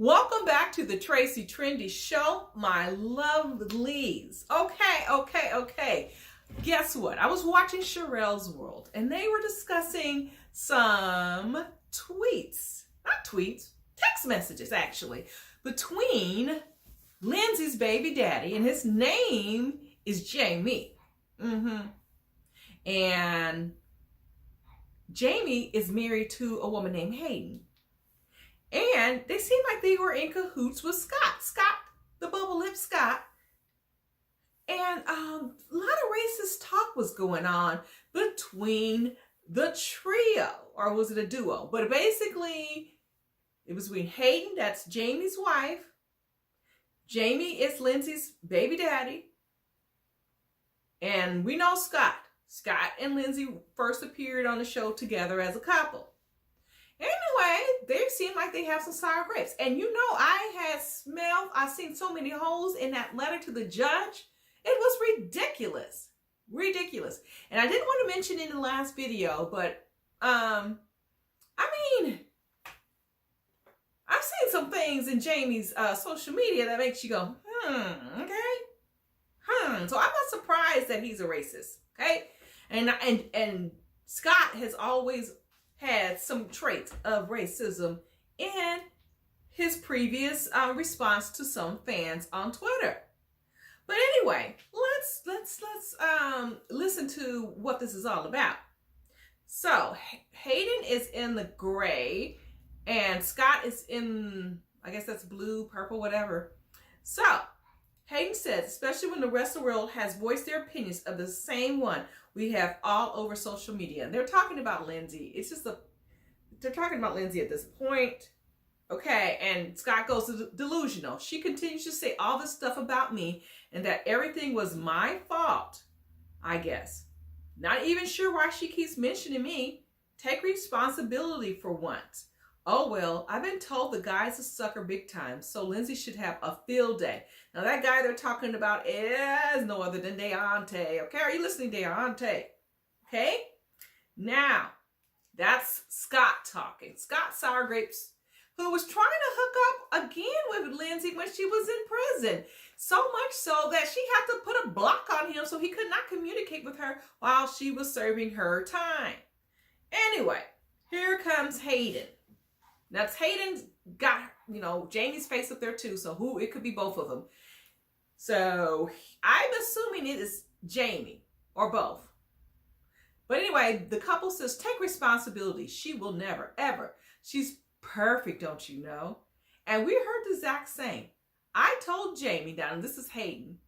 Welcome back to the Trendy Show, my lovelies. Okay. Guess what? I was watching Sherelle's World, and they were discussing some text messages actually, between Lindsey's baby daddy, and his name is Jamie. And Jamie is married to a woman named Hayden. And they seemed like they were in cahoots with Scott, the bubble lip Scott. And a lot of racist talk was going on between the trio, or was it a duo? But basically, it was between Hayden, that's Jamie's wife. Jamie is Lindsey's baby daddy. And we know Scott. Scott and Lindsey first appeared on the show together as a couple. Anyway, they seem like they have some sour grapes. And you know, I've seen so many holes in that letter to the judge. It was ridiculous. And I didn't want to mention in the last video, but, I've seen some things in Jamie's social media that makes you go, okay. So I'm not surprised that he's a racist, okay? And Scott has always had some traits of racism in his previous response to some fans on Twitter. But anyway, let's listen to what this is all about. So Hayden is in the gray, and Scott is in, I guess that's blue, purple, whatever. So Hayden says, especially when the rest of the world has voiced their opinions of the same one we have all over social media. And they're talking about Lindsey. They're talking about Lindsey at this point. Okay, and Scott goes delusional. She continues to say all this stuff about me and that everything was my fault, I guess. Not even sure why she keeps mentioning me. Take responsibility for once. Oh, well, I've been told the guy's a sucker big time, so Lindsey should have a field day. Now, that guy they're talking about is no other than Deontay. Okay, are you listening, Deontay? Okay? Now, that's Scott talking. Scott Sour Grapes, who was trying to hook up again with Lindsey when she was in prison. So much so that she had to put a block on him so he could not communicate with her while she was serving her time. Anyway, here comes Hayden. Now, Hayden's got, Jamie's face up there too, so it could be both of them. So I'm assuming it is Jamie or both. But anyway, the couple says, take responsibility. She will never, ever. She's perfect, don't you know? And we heard the exact same. I told Jamie, and this is Hayden,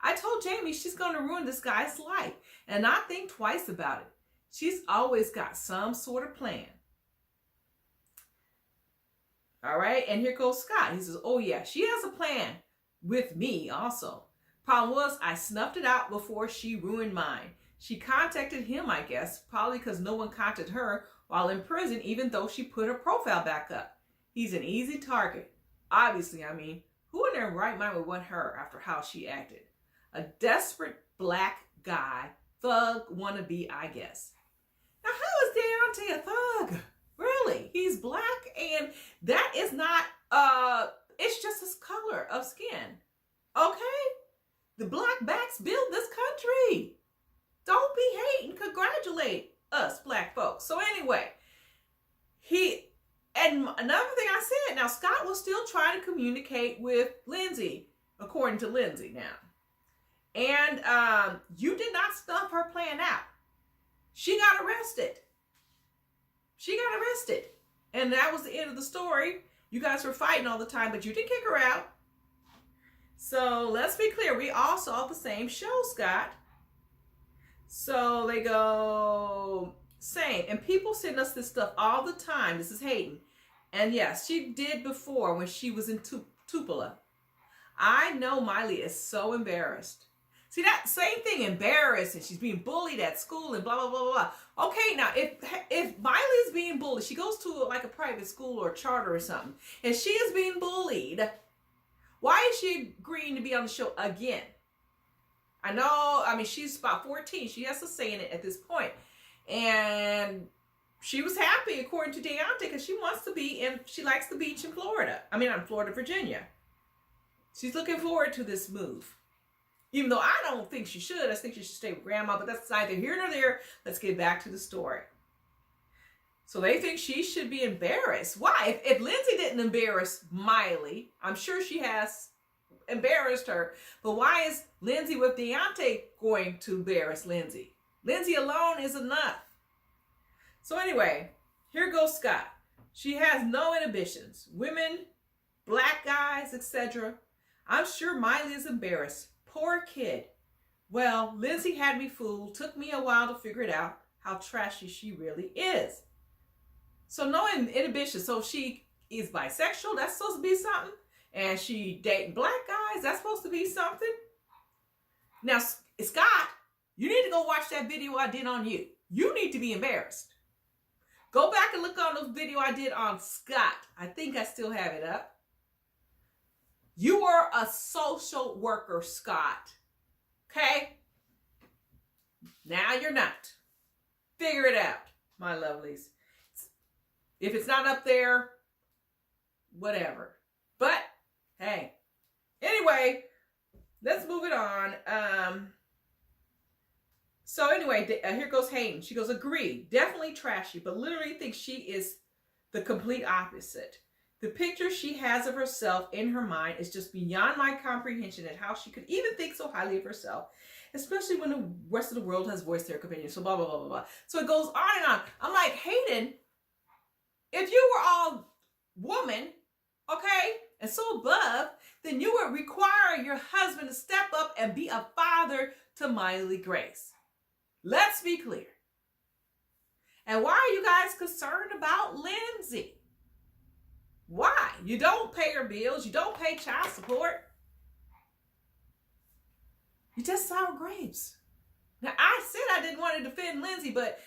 I told Jamie she's going to ruin this guy's life and not think twice about it. She's always got some sort of plan. All right, and here goes Scott. He says, oh yeah, she has a plan with me also. Problem was, I snuffed it out before she ruined mine. She contacted him, I guess, probably because no one contacted her while in prison, even though she put her profile back up. He's an easy target. Obviously, who in their right mind would want her after how she acted? A desperate black guy, thug wannabe, I guess. Now, how is Deontay a thug? Really? He's black, and that is not, it's just his color of skin. Okay? The black backs build this country. Don't be hating. Congratulate us black folks. So anyway, and another thing I said, now Scott was still trying to communicate with Lindsey, according to Lindsey now. And you did not snuff her plan out. She got arrested. And that was the end of the story. You guys were fighting all the time, but you didn't kick her out. So let's be clear. We all saw the same show, Scott. So they go, same. And people send us this stuff all the time. This is Hayden. And yes, she did before when she was in Tupelo. I know Miley is so embarrassed. See, that same thing, embarrassed, and she's being bullied at school and blah, blah, blah, blah. Okay, now, if Miley is being bullied, she goes to like a private school or a charter or something, and she is being bullied, why is she agreeing to be on the show again? I know, she's about 14. She has to say in it at this point. And she was happy, according to Deontay, because she likes the beach in Florida. I mean, Florida, Virginia. She's looking forward to this move. Even though I don't think she should. I think she should stay with grandma, but that's neither here nor there. Let's get back to the story. So they think she should be embarrassed. Why? If Lindsey didn't embarrass Miley, I'm sure she has embarrassed her. But why is Lindsey with Deontay going to embarrass Lindsey? Lindsey alone is enough. So anyway, here goes Scott. She has no inhibitions. Women, black guys, etc. I'm sure Miley is embarrassed. Poor kid. Well, Lindsey had me fooled. Took me a while to figure it out how trashy she really is. So no inhibition. So she is bisexual. That's supposed to be something. And she dating black guys. That's supposed to be something. Now, Scott, you need to go watch that video I did on you. You need to be embarrassed. Go back and look on the video I did on Scott. I think I still have it up. You are a social worker, Scott. Okay? Now you're not. Figure it out, my lovelies. If it's not up there, whatever. But, hey. Anyway, let's move it on. So anyway, here goes Hayden. She goes, agree. Definitely trashy, but literally thinks she is the complete opposite. The picture she has of herself in her mind is just beyond my comprehension at how she could even think so highly of herself, especially when the rest of the world has voiced their opinion. So blah, blah, blah, blah, blah. So it goes on and on. I'm like, Hayden, if you were all woman, okay, and so above, then you would require your husband to step up and be a father to Miley Grace. Let's be clear. And why are you guys concerned about Lindsey? Why? You don't pay her bills. You don't pay child support. You just sour grapes. Now, I said I didn't want to defend Lindsey, but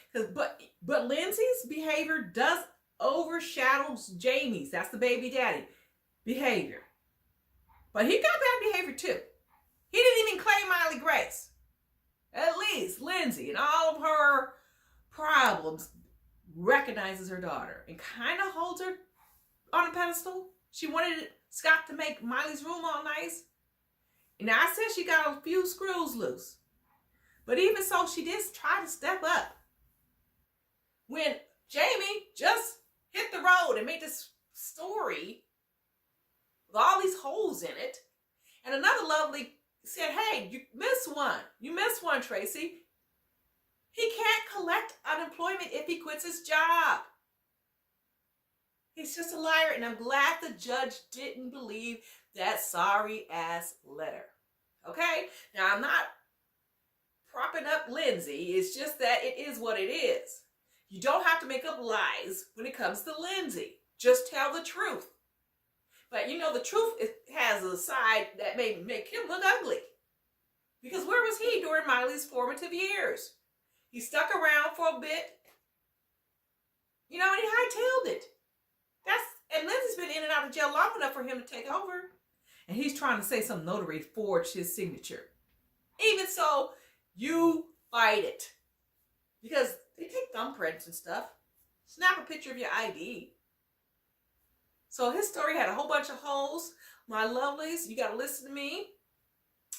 Lindsey's behavior does overshadow Jamie's. That's the baby daddy behavior. But he got bad behavior too. He didn't even claim Miley Grace. At least Lindsey, in all of her problems, recognizes her daughter and kind of holds her on a pedestal. She wanted Scott to make Miley's room all nice. And I said she got a few screws loose. But even so, she did try to step up. When Jamie just hit the road and made this story with all these holes in it, and another lovely said, hey, you missed one. You missed one, Tracy. He can't collect unemployment if he quits his job. He's just a liar, and I'm glad the judge didn't believe that sorry-ass letter. Okay? Now, I'm not propping up Lindsey. It's just that it is what it is. You don't have to make up lies when it comes to Lindsey. Just tell the truth. But, you know, the truth has a side that may make him look ugly. Because where was he during Miley's formative years? He stuck around for a bit. You know, and he hightailed it. And Lindsey's been in and out of jail long enough for him to take over. And he's trying to say some notary forged his signature. Even so, you fight it. Because they take thumbprints and stuff. Snap a picture of your ID. So his story had a whole bunch of holes. My lovelies, you got to listen to me.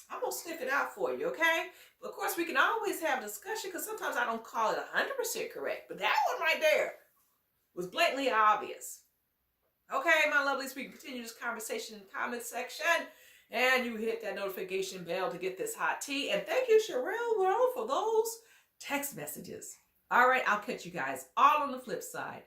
I'm going to sniff it out for you, okay? But of course, we can always have a discussion because sometimes I don't call it 100% correct. But that one right there was blatantly obvious. Okay, my lovelies, we can continue this conversation in the comment section. And you hit that notification bell to get this hot tea. And thank you, Sherelle World, for those text messages. All right, I'll catch you guys all on the flip side.